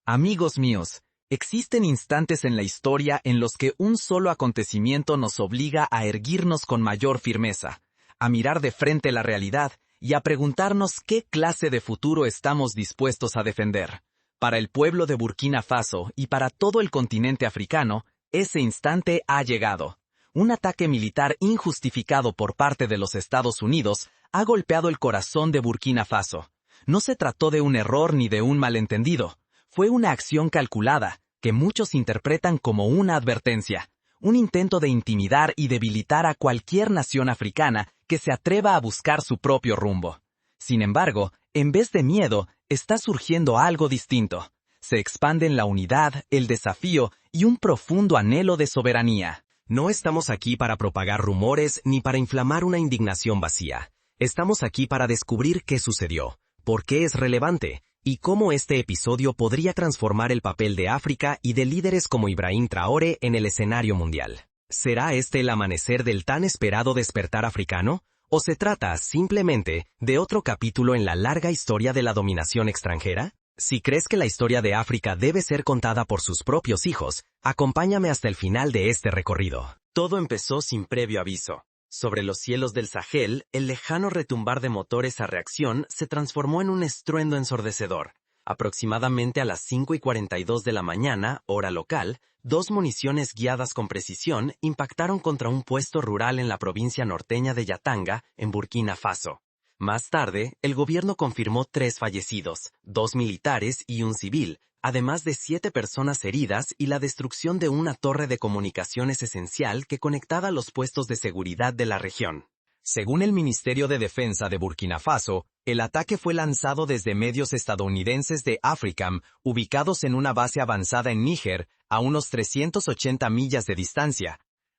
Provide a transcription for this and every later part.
Amigos míos, existen instantes en la historia en los que un solo acontecimiento nos obliga a erguirnos con mayor firmeza, a mirar de frente la realidad y a preguntarnos qué clase de futuro estamos dispuestos a defender. Para el pueblo de Burkina Faso y para todo el continente africano, ese instante ha llegado. Un ataque militar injustificado por parte de los Estados Unidos ha golpeado el corazón de Burkina Faso. No se trató de un error ni de un malentendido. Fue una acción calculada, que muchos interpretan como una advertencia, un intento de intimidar y debilitar a cualquier nación africana que se atreva a buscar su propio rumbo. Sin embargo, en vez de miedo, está surgiendo algo distinto. Se expanden la unidad, el desafío y un profundo anhelo de soberanía. No estamos aquí para propagar rumores ni para inflamar una indignación vacía. Estamos aquí para descubrir qué sucedió, por qué es relevante, y cómo este episodio podría transformar el papel de África y de líderes como Ibrahim Traoré en el escenario mundial. ¿Será este el amanecer del tan esperado despertar africano? ¿O se trata, simplemente, de otro capítulo en la larga historia de la dominación extranjera? Si crees que la historia de África debe ser contada por sus propios hijos, acompáñame hasta el final de este recorrido. Todo empezó sin previo aviso. Sobre los cielos del Sahel, el lejano retumbar de motores a reacción se transformó en un estruendo ensordecedor. Aproximadamente a las 5:42 de la mañana, hora local, 2 municiones guiadas con precisión impactaron contra un puesto rural en la provincia norteña de Yatanga, en Burkina Faso. Más tarde, el gobierno confirmó 3 fallecidos, 2 militares y un civil, además de 7 personas heridas y la destrucción de una torre de comunicaciones esencial que conectaba los puestos de seguridad de la región. Según el Ministerio de Defensa de Burkina Faso, el ataque fue lanzado desde medios estadounidenses de AFRICAM, ubicados en una base avanzada en Níger, a unos 380 millas de distancia.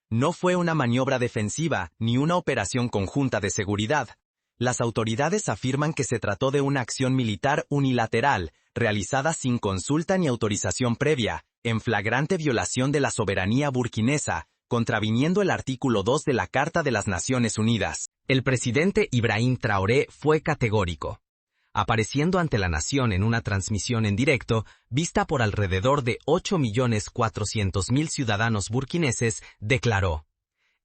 No fue una maniobra defensiva ni una operación conjunta de seguridad. Las autoridades afirman que se trató de una acción militar unilateral, realizada sin consulta ni autorización previa, en flagrante violación de la soberanía burkinesa, contraviniendo el artículo 2 de la Carta de las Naciones Unidas. El presidente Ibrahim Traoré fue categórico. Apareciendo ante la nación en una transmisión en directo, vista por alrededor de 8.400.000 ciudadanos burkineses, declaró: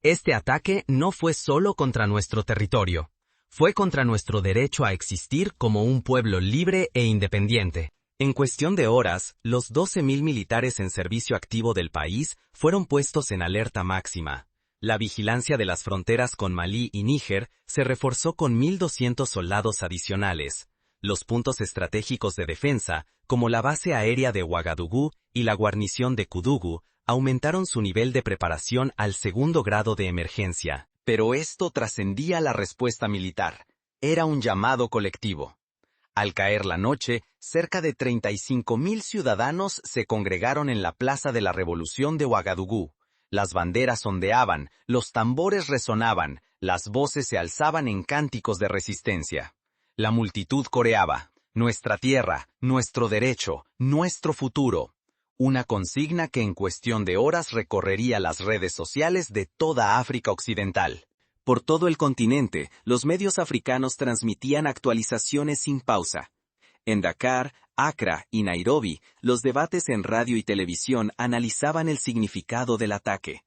"Este ataque no fue solo contra nuestro territorio. Fue contra nuestro derecho a existir como un pueblo libre e independiente". En cuestión de horas, los 12.000 militares en servicio activo del país fueron puestos en alerta máxima. La vigilancia de las fronteras con Malí y Níger se reforzó con 1.200 soldados adicionales. Los puntos estratégicos de defensa, como la base aérea de Ouagadougou y la guarnición de Koudougou, aumentaron su nivel de preparación al segundo grado de emergencia. Pero esto trascendía la respuesta militar. Era un llamado colectivo. Al caer la noche, cerca de 35.000 ciudadanos se congregaron en la Plaza de la Revolución de Ouagadougou. Las banderas ondeaban, los tambores resonaban, las voces se alzaban en cánticos de resistencia. La multitud coreaba: "Nuestra tierra, nuestro derecho, nuestro futuro". Una consigna que en cuestión de horas recorrería las redes sociales de toda África Occidental. Por todo el continente, los medios africanos transmitían actualizaciones sin pausa. En Dakar, Accra y Nairobi, los debates en radio y televisión analizaban el significado del ataque.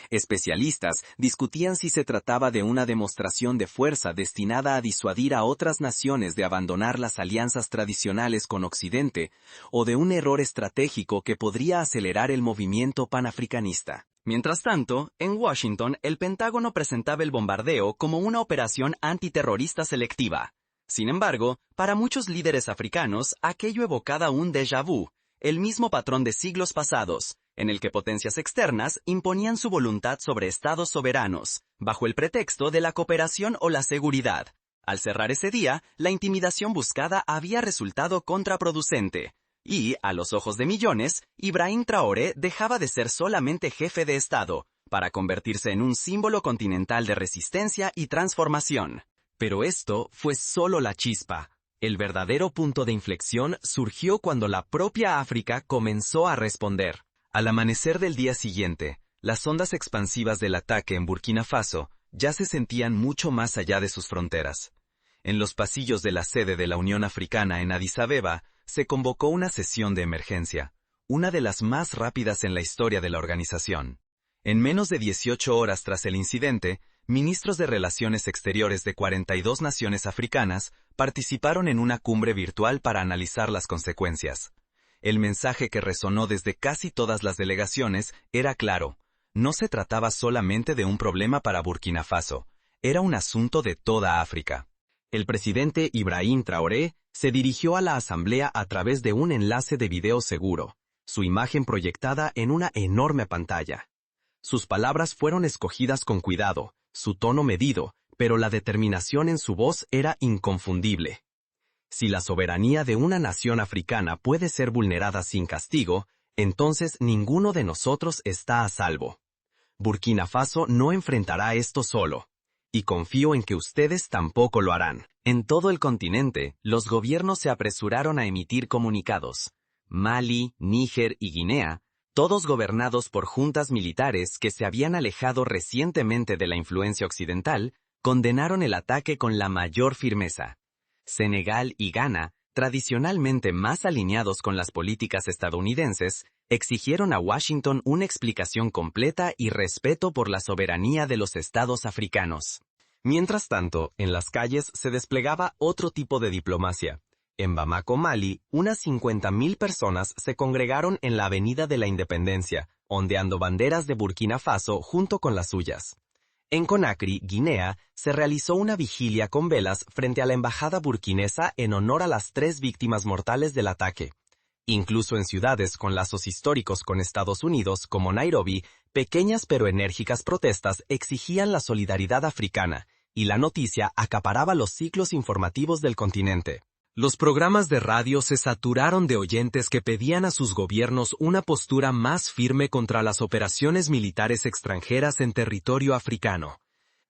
Especialistas discutían si se trataba de una demostración de fuerza destinada a disuadir a otras naciones de abandonar las alianzas tradicionales con Occidente, o de un error estratégico que podría acelerar el movimiento panafricanista. Mientras tanto, en Washington, el Pentágono presentaba el bombardeo como una operación antiterrorista selectiva. Sin embargo, para muchos líderes africanos, aquello evocaba un déjà vu, el mismo patrón de siglos pasados, en el que potencias externas imponían su voluntad sobre estados soberanos, bajo el pretexto de la cooperación o la seguridad. Al cerrar ese día, la intimidación buscada había resultado contraproducente. Y, a los ojos de millones, Ibrahim Traoré dejaba de ser solamente jefe de Estado, para convertirse en un símbolo continental de resistencia y transformación. Pero esto fue solo la chispa. El verdadero punto de inflexión surgió cuando la propia África comenzó a responder. Al amanecer del día siguiente, las ondas expansivas del ataque en Burkina Faso ya se sentían mucho más allá de sus fronteras. En los pasillos de la sede de la Unión Africana en Addis Abeba, se convocó una sesión de emergencia, una de las más rápidas en la historia de la organización. En menos de 18 horas tras el incidente, ministros de Relaciones Exteriores de 42 naciones africanas participaron en una cumbre virtual para analizar las consecuencias. El mensaje que resonó desde casi todas las delegaciones era claro: no se trataba solamente de un problema para Burkina Faso, era un asunto de toda África. El presidente Ibrahim Traoré se dirigió a la asamblea a través de un enlace de video seguro, su imagen proyectada en una enorme pantalla. Sus palabras fueron escogidas con cuidado, su tono medido, pero la determinación en su voz era inconfundible. Si la soberanía de una nación africana puede ser vulnerada sin castigo, entonces ninguno de nosotros está a salvo. Burkina Faso no enfrentará esto solo, y confío en que ustedes tampoco lo harán. En todo el continente, los gobiernos se apresuraron a emitir comunicados. Mali, Níger y Guinea, todos gobernados por juntas militares que se habían alejado recientemente de la influencia occidental, condenaron el ataque con la mayor firmeza. Senegal y Ghana, tradicionalmente más alineados con las políticas estadounidenses, exigieron a Washington una explicación completa y respeto por la soberanía de los estados africanos. Mientras tanto, en las calles se desplegaba otro tipo de diplomacia. En Bamako, Mali, unas 50.000 personas se congregaron en la Avenida de la Independencia, ondeando banderas de Burkina Faso junto con las suyas. En Conakry, Guinea, se realizó una vigilia con velas frente a la embajada burkinesa en honor a las 3 víctimas mortales del ataque. Incluso en ciudades con lazos históricos con Estados Unidos, como Nairobi, pequeñas pero enérgicas protestas exigían la solidaridad africana, y la noticia acaparaba los ciclos informativos del continente. Los programas de radio se saturaron de oyentes que pedían a sus gobiernos una postura más firme contra las operaciones militares extranjeras en territorio africano.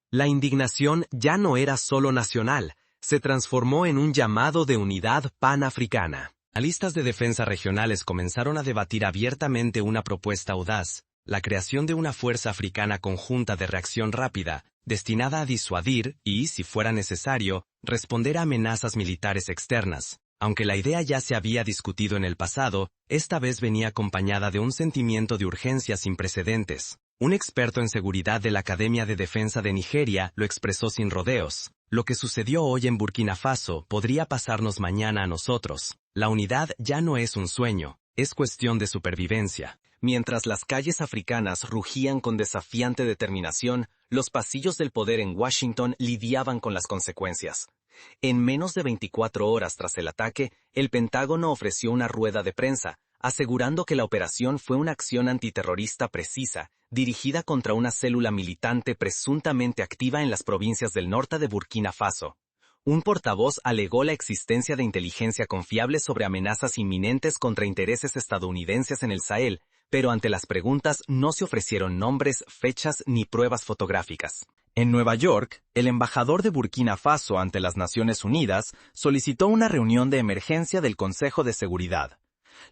La indignación ya no era solo nacional, se transformó en un llamado de unidad panafricana. Analistas de defensa regionales comenzaron a debatir abiertamente una propuesta audaz: la creación de una fuerza africana conjunta de reacción rápida, destinada a disuadir y, si fuera necesario, responder a amenazas militares externas. Aunque la idea ya se había discutido en el pasado, esta vez venía acompañada de un sentimiento de urgencia sin precedentes. Un experto en seguridad de la Academia de Defensa de Nigeria lo expresó sin rodeos: lo que sucedió hoy en Burkina Faso podría pasarnos mañana a nosotros. La unidad ya no es un sueño, es cuestión de supervivencia. Mientras las calles africanas rugían con desafiante determinación, los pasillos del poder en Washington lidiaban con las consecuencias. En menos de 24 horas tras el ataque, el Pentágono ofreció una rueda de prensa, asegurando que la operación fue una acción antiterrorista precisa, dirigida contra una célula militante presuntamente activa en las provincias del norte de Burkina Faso. Un portavoz alegó la existencia de inteligencia confiable sobre amenazas inminentes contra intereses estadounidenses en el Sahel, pero ante las preguntas no se ofrecieron nombres, fechas ni pruebas fotográficas. En Nueva York, el embajador de Burkina Faso ante las Naciones Unidas solicitó una reunión de emergencia del Consejo de Seguridad.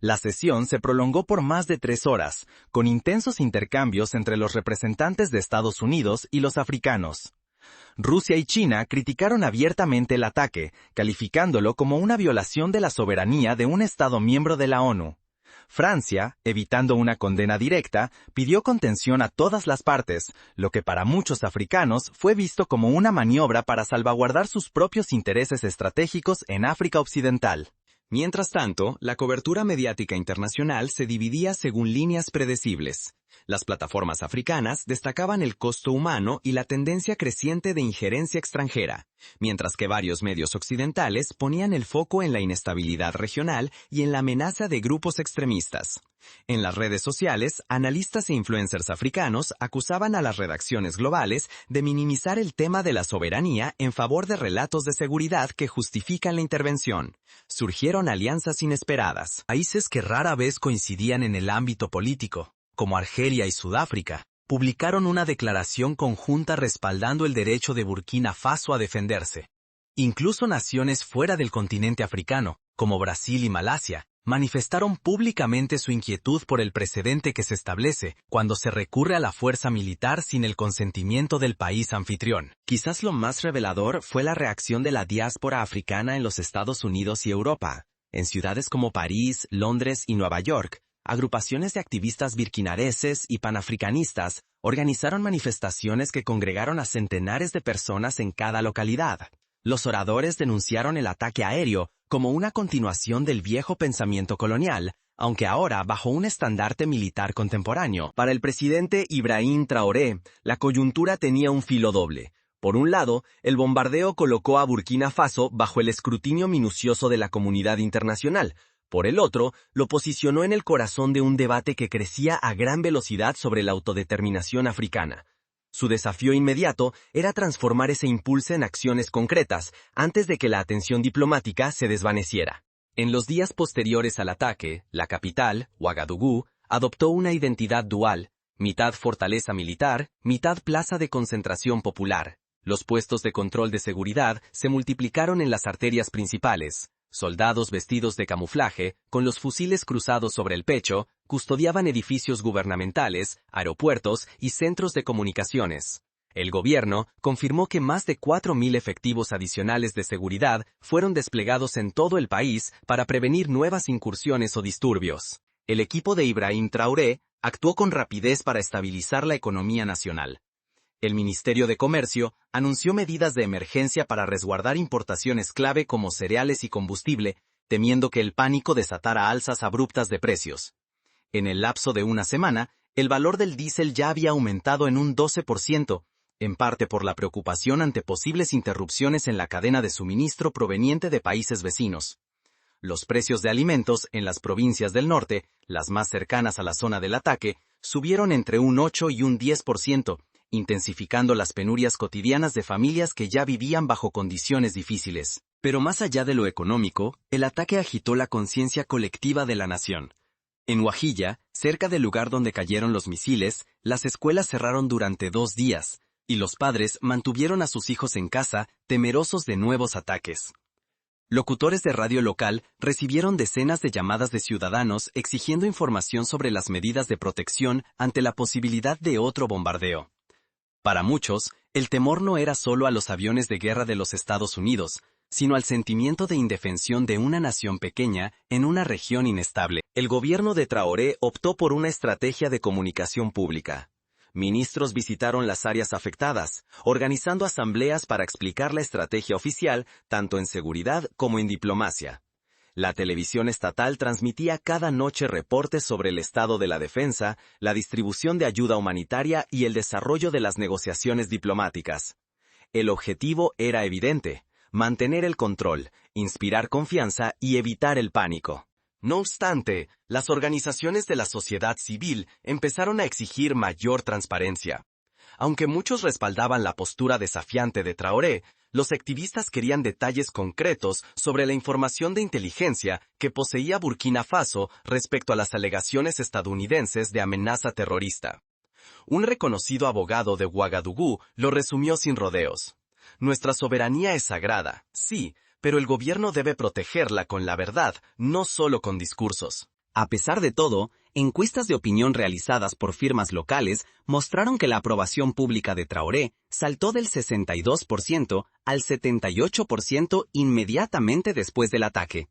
La sesión se prolongó por más de 3 horas, con intensos intercambios entre los representantes de Estados Unidos y los africanos. Rusia y China criticaron abiertamente el ataque, calificándolo como una violación de la soberanía de un Estado miembro de la ONU. Francia, evitando una condena directa, pidió contención a todas las partes, lo que para muchos africanos fue visto como una maniobra para salvaguardar sus propios intereses estratégicos en África Occidental. Mientras tanto, la cobertura mediática internacional se dividía según líneas predecibles. Las plataformas africanas destacaban el costo humano y la tendencia creciente de injerencia extranjera, mientras que varios medios occidentales ponían el foco en la inestabilidad regional y en la amenaza de grupos extremistas. En las redes sociales, analistas e influencers africanos acusaban a las redacciones globales de minimizar el tema de la soberanía en favor de relatos de seguridad que justifican la intervención. Surgieron alianzas inesperadas. Países que rara vez coincidían en el ámbito político, como Argelia y Sudáfrica, publicaron una declaración conjunta respaldando el derecho de Burkina Faso a defenderse. Incluso naciones fuera del continente africano, como Brasil y Malasia, manifestaron públicamente su inquietud por el precedente que se establece cuando se recurre a la fuerza militar sin el consentimiento del país anfitrión. Quizás lo más revelador fue la reacción de la diáspora africana en los Estados Unidos y Europa. En ciudades como París, Londres y Nueva York, agrupaciones de activistas birkinareses y panafricanistas organizaron manifestaciones que congregaron a centenares de personas en cada localidad. Los oradores denunciaron el ataque aéreo como una continuación del viejo pensamiento colonial, aunque ahora bajo un estandarte militar contemporáneo. Para el presidente Ibrahim Traoré, la coyuntura tenía un filo doble. Por un lado, el bombardeo colocó a Burkina Faso bajo el escrutinio minucioso de la comunidad internacional. Por el otro, lo posicionó en el corazón de un debate que crecía a gran velocidad sobre la autodeterminación africana. Su desafío inmediato era transformar ese impulso en acciones concretas antes de que la atención diplomática se desvaneciera. En los días posteriores al ataque, la capital, Ouagadougou, adoptó una identidad dual, mitad fortaleza militar, mitad plaza de concentración popular. Los puestos de control de seguridad se multiplicaron en las arterias principales. Soldados vestidos de camuflaje, con los fusiles cruzados sobre el pecho, custodiaban edificios gubernamentales, aeropuertos y centros de comunicaciones. El gobierno confirmó que más de 4.000 efectivos adicionales de seguridad fueron desplegados en todo el país para prevenir nuevas incursiones o disturbios. El equipo de Ibrahim Traoré actuó con rapidez para estabilizar la economía nacional. El Ministerio de Comercio anunció medidas de emergencia para resguardar importaciones clave como cereales y combustible, temiendo que el pánico desatara alzas abruptas de precios. En el lapso de una semana, el valor del diésel ya había aumentado en un 12%, en parte por la preocupación ante posibles interrupciones en la cadena de suministro proveniente de países vecinos. Los precios de alimentos en las provincias del norte, las más cercanas a la zona del ataque, subieron entre un 8 y un 10%, intensificando las penurias cotidianas de familias que ya vivían bajo condiciones difíciles. Pero más allá de lo económico, el ataque agitó la conciencia colectiva de la nación. En Huajilla, cerca del lugar donde cayeron los misiles, las escuelas cerraron durante 2 días, y los padres mantuvieron a sus hijos en casa, temerosos de nuevos ataques. Locutores de radio local recibieron decenas de llamadas de ciudadanos exigiendo información sobre las medidas de protección ante la posibilidad de otro bombardeo. Para muchos, el temor no era solo a los aviones de guerra de los Estados Unidos, sino al sentimiento de indefensión de una nación pequeña en una región inestable. El gobierno de Traoré optó por una estrategia de comunicación pública. Ministros visitaron las áreas afectadas, organizando asambleas para explicar la estrategia oficial tanto en seguridad como en diplomacia. La televisión estatal transmitía cada noche reportes sobre el estado de la defensa, la distribución de ayuda humanitaria y el desarrollo de las negociaciones diplomáticas. El objetivo era evidente: mantener el control, inspirar confianza y evitar el pánico. No obstante, las organizaciones de la sociedad civil empezaron a exigir mayor transparencia. Aunque muchos respaldaban la postura desafiante de Traoré, los activistas querían detalles concretos sobre la información de inteligencia que poseía Burkina Faso respecto a las alegaciones estadounidenses de amenaza terrorista. Un reconocido abogado de Ouagadougou lo resumió sin rodeos. Nuestra soberanía es sagrada, sí, pero el gobierno debe protegerla con la verdad, no solo con discursos. A pesar de todo, encuestas de opinión realizadas por firmas locales mostraron que la aprobación pública de Traoré saltó del 62% al 78% inmediatamente después del ataque.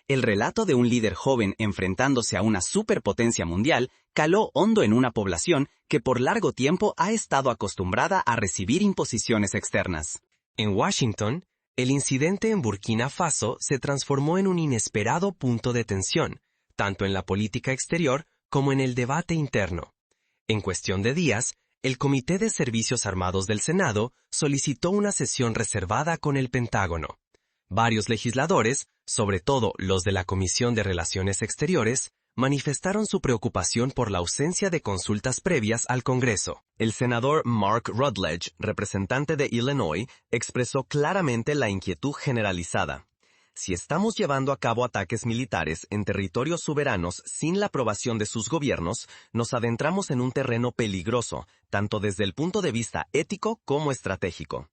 El relato de un líder joven enfrentándose a una superpotencia mundial caló hondo en una población que por largo tiempo ha estado acostumbrada a recibir imposiciones externas. En Washington, el incidente en Burkina Faso se transformó en un inesperado punto de tensión, tanto en la política exterior como en el debate interno. En cuestión de días, el Comité de Servicios Armados del Senado solicitó una sesión reservada con el Pentágono. Varios legisladores, sobre todo los de la Comisión de Relaciones Exteriores, manifestaron su preocupación por la ausencia de consultas previas al Congreso. El senador Mark Rutledge, representante de Illinois, expresó claramente la inquietud generalizada. Si estamos llevando a cabo ataques militares en territorios soberanos sin la aprobación de sus gobiernos, nos adentramos en un terreno peligroso, tanto desde el punto de vista ético como estratégico.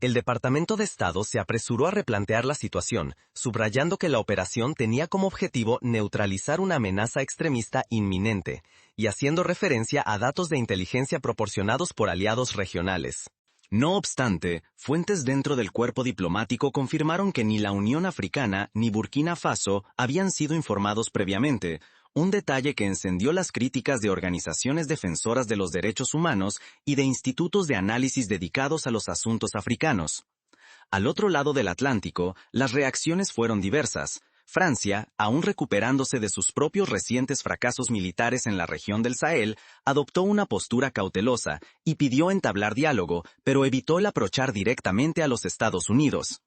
El Departamento de Estado se apresuró a replantear la situación, subrayando que la operación tenía como objetivo neutralizar una amenaza extremista inminente, y haciendo referencia a datos de inteligencia proporcionados por aliados regionales. No obstante, fuentes dentro del cuerpo diplomático confirmaron que ni la Unión Africana ni Burkina Faso habían sido informados previamente, un detalle que encendió las críticas de organizaciones defensoras de los derechos humanos y de institutos de análisis dedicados a los asuntos africanos. Al otro lado del Atlántico, las reacciones fueron diversas. Francia, aún recuperándose de sus propios recientes fracasos militares en la región del Sahel, adoptó una postura cautelosa y pidió entablar diálogo, pero evitó el approachar directamente a los Estados Unidos.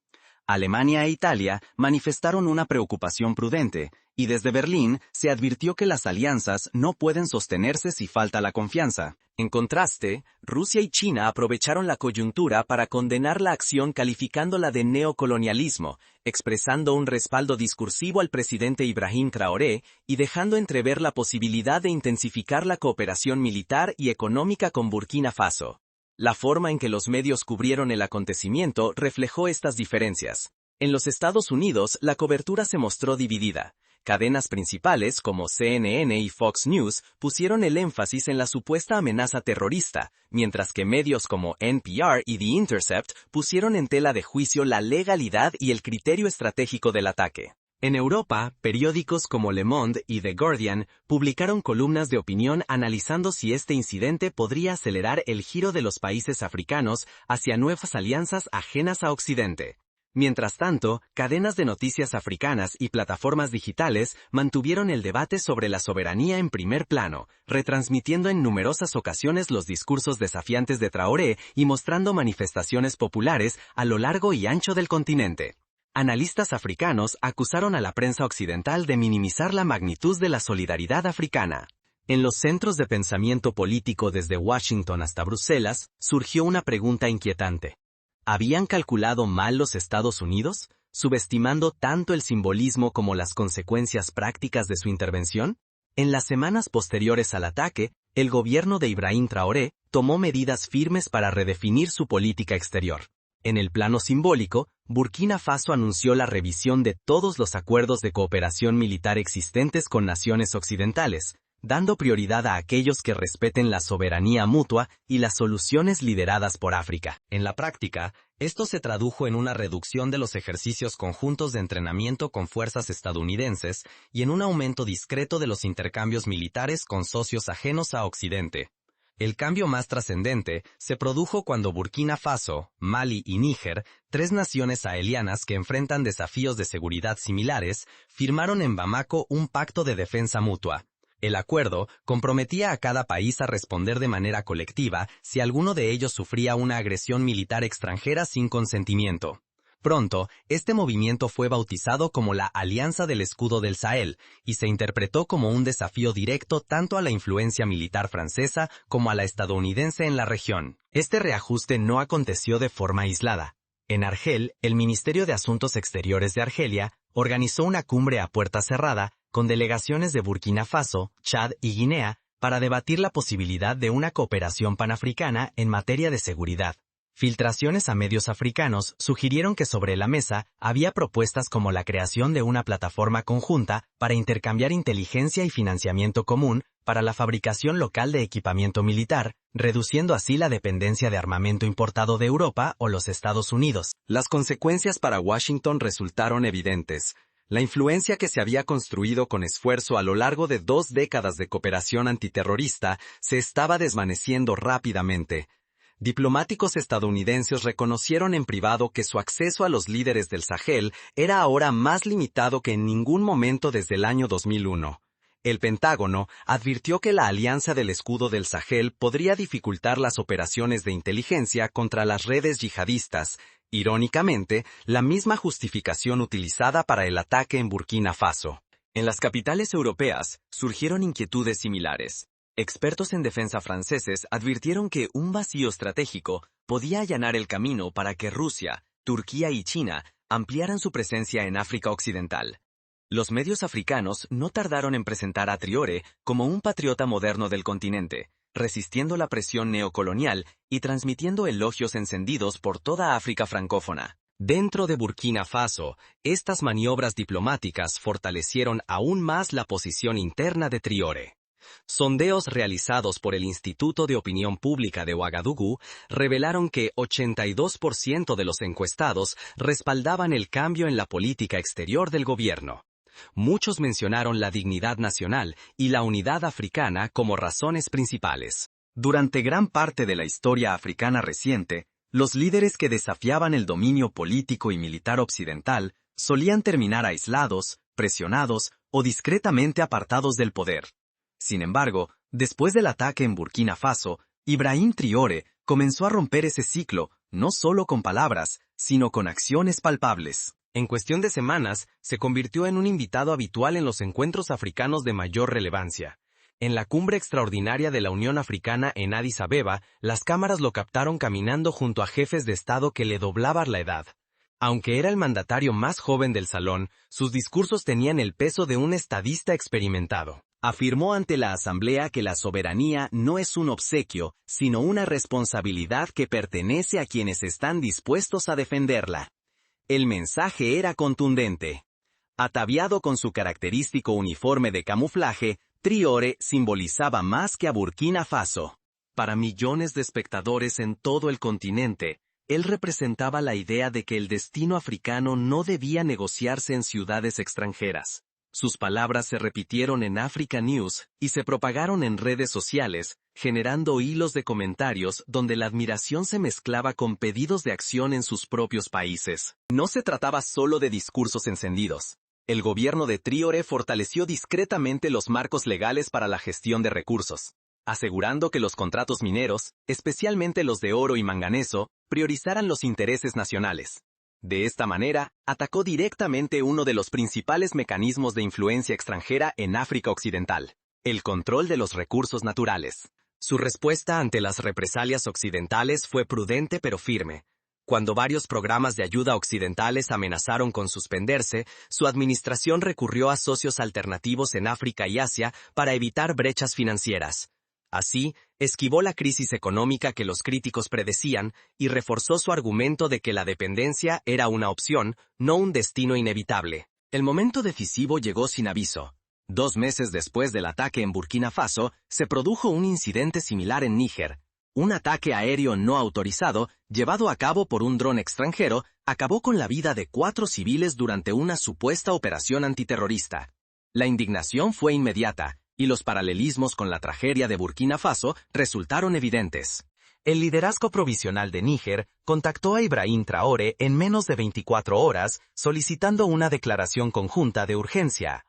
Alemania e Italia manifestaron una preocupación prudente, y desde Berlín se advirtió que las alianzas no pueden sostenerse si falta la confianza. En contraste, Rusia y China aprovecharon la coyuntura para condenar la acción calificándola de neocolonialismo, expresando un respaldo discursivo al presidente Ibrahim Traoré y dejando entrever la posibilidad de intensificar la cooperación militar y económica con Burkina Faso. La forma en que los medios cubrieron el acontecimiento reflejó estas diferencias. En los Estados Unidos, la cobertura se mostró dividida. Cadenas principales como CNN y Fox News pusieron el énfasis en la supuesta amenaza terrorista, mientras que medios como NPR y The Intercept pusieron en tela de juicio la legalidad y el criterio estratégico del ataque. En Europa, periódicos como Le Monde y The Guardian publicaron columnas de opinión analizando si este incidente podría acelerar el giro de los países africanos hacia nuevas alianzas ajenas a Occidente. Mientras tanto, cadenas de noticias africanas y plataformas digitales mantuvieron el debate sobre la soberanía en primer plano, retransmitiendo en numerosas ocasiones los discursos desafiantes de Traoré y mostrando manifestaciones populares a lo largo y ancho del continente. Analistas africanos acusaron a la prensa occidental de minimizar la magnitud de la solidaridad africana. En los centros de pensamiento político desde Washington hasta Bruselas, surgió una pregunta inquietante. ¿Habían calculado mal los Estados Unidos, subestimando tanto el simbolismo como las consecuencias prácticas de su intervención? En las semanas posteriores al ataque, el gobierno de Ibrahim Traoré tomó medidas firmes para redefinir su política exterior. En el plano simbólico, Burkina Faso anunció la revisión de todos los acuerdos de cooperación militar existentes con naciones occidentales, dando prioridad a aquellos que respeten la soberanía mutua y las soluciones lideradas por África. En la práctica, esto se tradujo en una reducción de los ejercicios conjuntos de entrenamiento con fuerzas estadounidenses y en un aumento discreto de los intercambios militares con socios ajenos a Occidente. El cambio más trascendente se produjo cuando Burkina Faso, Mali y Níger, tres naciones sahelianas que enfrentan desafíos de seguridad similares, firmaron en Bamako un pacto de defensa mutua. El acuerdo comprometía a cada país a responder de manera colectiva si alguno de ellos sufría una agresión militar extranjera sin consentimiento. Pronto, este movimiento fue bautizado como la Alianza del Escudo del Sahel y se interpretó como un desafío directo tanto a la influencia militar francesa como a la estadounidense en la región. Este reajuste no aconteció de forma aislada. En Argel, el Ministerio de Asuntos Exteriores de Argelia organizó una cumbre a puerta cerrada con delegaciones de Burkina Faso, Chad y Guinea para debatir la posibilidad de una cooperación panafricana en materia de seguridad. Filtraciones a medios africanos sugirieron que sobre la mesa había propuestas como la creación de una plataforma conjunta para intercambiar inteligencia y financiamiento común para la fabricación local de equipamiento militar, reduciendo así la dependencia de armamento importado de Europa o los Estados Unidos. Las consecuencias para Washington resultaron evidentes. La influencia que se había construido con esfuerzo a lo largo de 2 décadas de cooperación antiterrorista se estaba desvaneciendo rápidamente. Diplomáticos estadounidenses reconocieron en privado que su acceso a los líderes del Sahel era ahora más limitado que en ningún momento desde el año 2001. El Pentágono advirtió que la Alianza del Escudo del Sahel podría dificultar las operaciones de inteligencia contra las redes yihadistas, irónicamente, la misma justificación utilizada para el ataque en Burkina Faso. En las capitales europeas surgieron inquietudes similares. Expertos en defensa franceses advirtieron que un vacío estratégico podía allanar el camino para que Rusia, Turquía y China ampliaran su presencia en África Occidental. Los medios africanos no tardaron en presentar a Traoré como un patriota moderno del continente, resistiendo la presión neocolonial y transmitiendo elogios encendidos por toda África francófona. Dentro de Burkina Faso, estas maniobras diplomáticas fortalecieron aún más la posición interna de Traoré. Sondeos realizados por el Instituto de Opinión Pública de Ouagadougou revelaron que 82% de los encuestados respaldaban el cambio en la política exterior del gobierno. Muchos mencionaron la dignidad nacional y la unidad africana como razones principales. Durante gran parte de la historia africana reciente, los líderes que desafiaban el dominio político y militar occidental solían terminar aislados, presionados o discretamente apartados del poder. Sin embargo, después del ataque en Burkina Faso, Ibrahim Traoré comenzó a romper ese ciclo, no solo con palabras, sino con acciones palpables. En cuestión de semanas, se convirtió en un invitado habitual en los encuentros africanos de mayor relevancia. En la cumbre extraordinaria de la Unión Africana en Addis Abeba, las cámaras lo captaron caminando junto a jefes de Estado que le doblaban la edad. Aunque era el mandatario más joven del salón, sus discursos tenían el peso de un estadista experimentado. Afirmó ante la Asamblea que la soberanía no es un obsequio, sino una responsabilidad que pertenece a quienes están dispuestos a defenderla. El mensaje era contundente. Ataviado con su característico uniforme de camuflaje, Traoré simbolizaba más que a Burkina Faso. Para millones de espectadores en todo el continente, él representaba la idea de que el destino africano no debía negociarse en ciudades extranjeras. Sus palabras se repitieron en Africa News y se propagaron en redes sociales, generando hilos de comentarios donde la admiración se mezclaba con pedidos de acción en sus propios países. No se trataba solo de discursos encendidos. El gobierno de Traoré fortaleció discretamente los marcos legales para la gestión de recursos, asegurando que los contratos mineros, especialmente los de oro y manganeso, priorizaran los intereses nacionales. De esta manera, atacó directamente uno de los principales mecanismos de influencia extranjera en África Occidental, el control de los recursos naturales. Su respuesta ante las represalias occidentales fue prudente pero firme. Cuando varios programas de ayuda occidentales amenazaron con suspenderse, su administración recurrió a socios alternativos en África y Asia para evitar brechas financieras. Así, esquivó la crisis económica que los críticos predecían y reforzó su argumento de que la dependencia era una opción, no un destino inevitable. El momento decisivo llegó sin aviso. 2 meses después del ataque en Burkina Faso, se produjo un incidente similar en Níger. Un ataque aéreo no autorizado, llevado a cabo por un dron extranjero, acabó con la vida de 4 civiles durante una supuesta operación antiterrorista. La indignación fue inmediata, y los paralelismos con la tragedia de Burkina Faso resultaron evidentes. El liderazgo provisional de Níger contactó a Ibrahim Traoré en menos de 24 horas, solicitando una declaración conjunta de urgencia.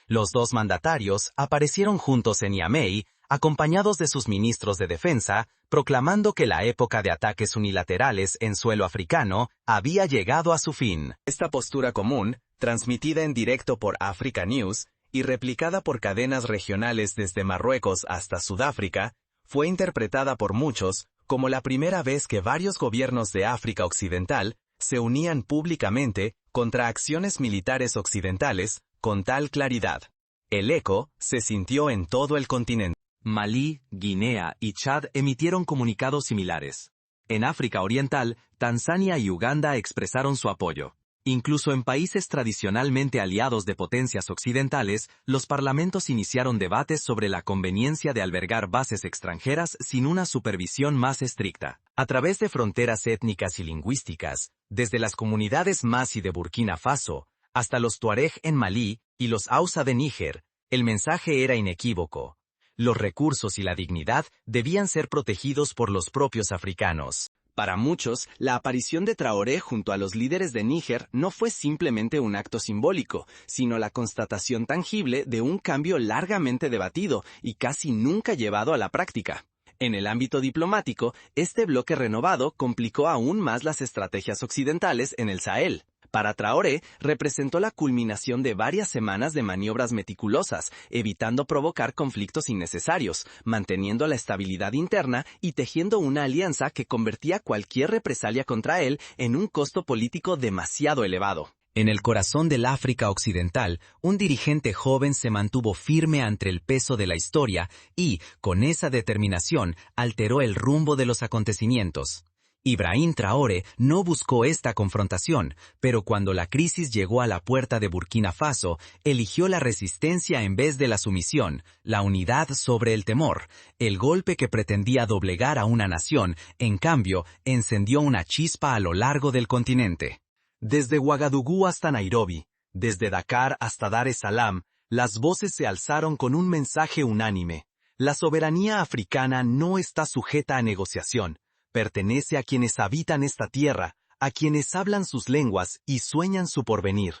Los dos mandatarios aparecieron juntos en Niamey, acompañados de sus ministros de defensa, proclamando que la época de ataques unilaterales en suelo africano había llegado a su fin. Esta postura común, transmitida en directo por Africa News y replicada por cadenas regionales desde Marruecos hasta Sudáfrica, fue interpretada por muchos como la primera vez que varios gobiernos de África Occidental se unían públicamente contra acciones militares occidentales con tal claridad. El eco se sintió en todo el continente. Malí, Guinea y Chad emitieron comunicados similares. En África Oriental, Tanzania y Uganda expresaron su apoyo. Incluso en países tradicionalmente aliados de potencias occidentales, los parlamentos iniciaron debates sobre la conveniencia de albergar bases extranjeras sin una supervisión más estricta. A través de fronteras étnicas y lingüísticas, desde las comunidades Masi de Burkina Faso, hasta los Tuareg en Malí y los Hausa de Níger, el mensaje era inequívoco. Los recursos y la dignidad debían ser protegidos por los propios africanos. Para muchos, la aparición de Traoré junto a los líderes de Níger no fue simplemente un acto simbólico, sino la constatación tangible de un cambio largamente debatido y casi nunca llevado a la práctica. En el ámbito diplomático, este bloque renovado complicó aún más las estrategias occidentales en el Sahel. Para Traoré, representó la culminación de varias semanas de maniobras meticulosas, evitando provocar conflictos innecesarios, manteniendo la estabilidad interna y tejiendo una alianza que convertía cualquier represalia contra él en un costo político demasiado elevado. En el corazón del África Occidental, un dirigente joven se mantuvo firme ante el peso de la historia y, con esa determinación, alteró el rumbo de los acontecimientos. Ibrahim Traoré no buscó esta confrontación, pero cuando la crisis llegó a la puerta de Burkina Faso, eligió la resistencia en vez de la sumisión, la unidad sobre el temor. El golpe que pretendía doblegar a una nación, en cambio, encendió una chispa a lo largo del continente. Desde Ouagadougou hasta Nairobi, desde Dakar hasta Dar es Salaam, las voces se alzaron con un mensaje unánime. La soberanía africana no está sujeta a negociación. Pertenece a quienes habitan esta tierra, a quienes hablan sus lenguas y sueñan su porvenir.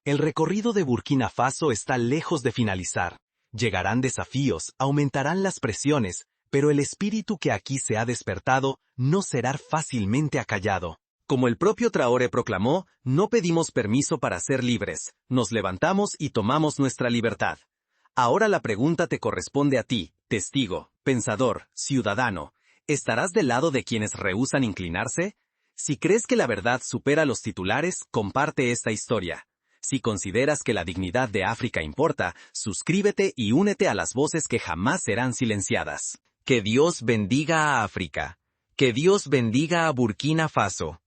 El recorrido de Burkina Faso está lejos de finalizar. Llegarán desafíos, aumentarán las presiones, pero el espíritu que aquí se ha despertado no será fácilmente acallado. Como el propio Traoré proclamó, no pedimos permiso para ser libres, nos levantamos y tomamos nuestra libertad. Ahora la pregunta te corresponde a ti, testigo, pensador, ciudadano. ¿Estarás del lado de quienes rehúsan inclinarse? Si crees que la verdad supera los titulares, comparte esta historia. Si consideras que la dignidad de África importa, suscríbete y únete a las voces que jamás serán silenciadas. Que Dios bendiga a África. Que Dios bendiga a Burkina Faso.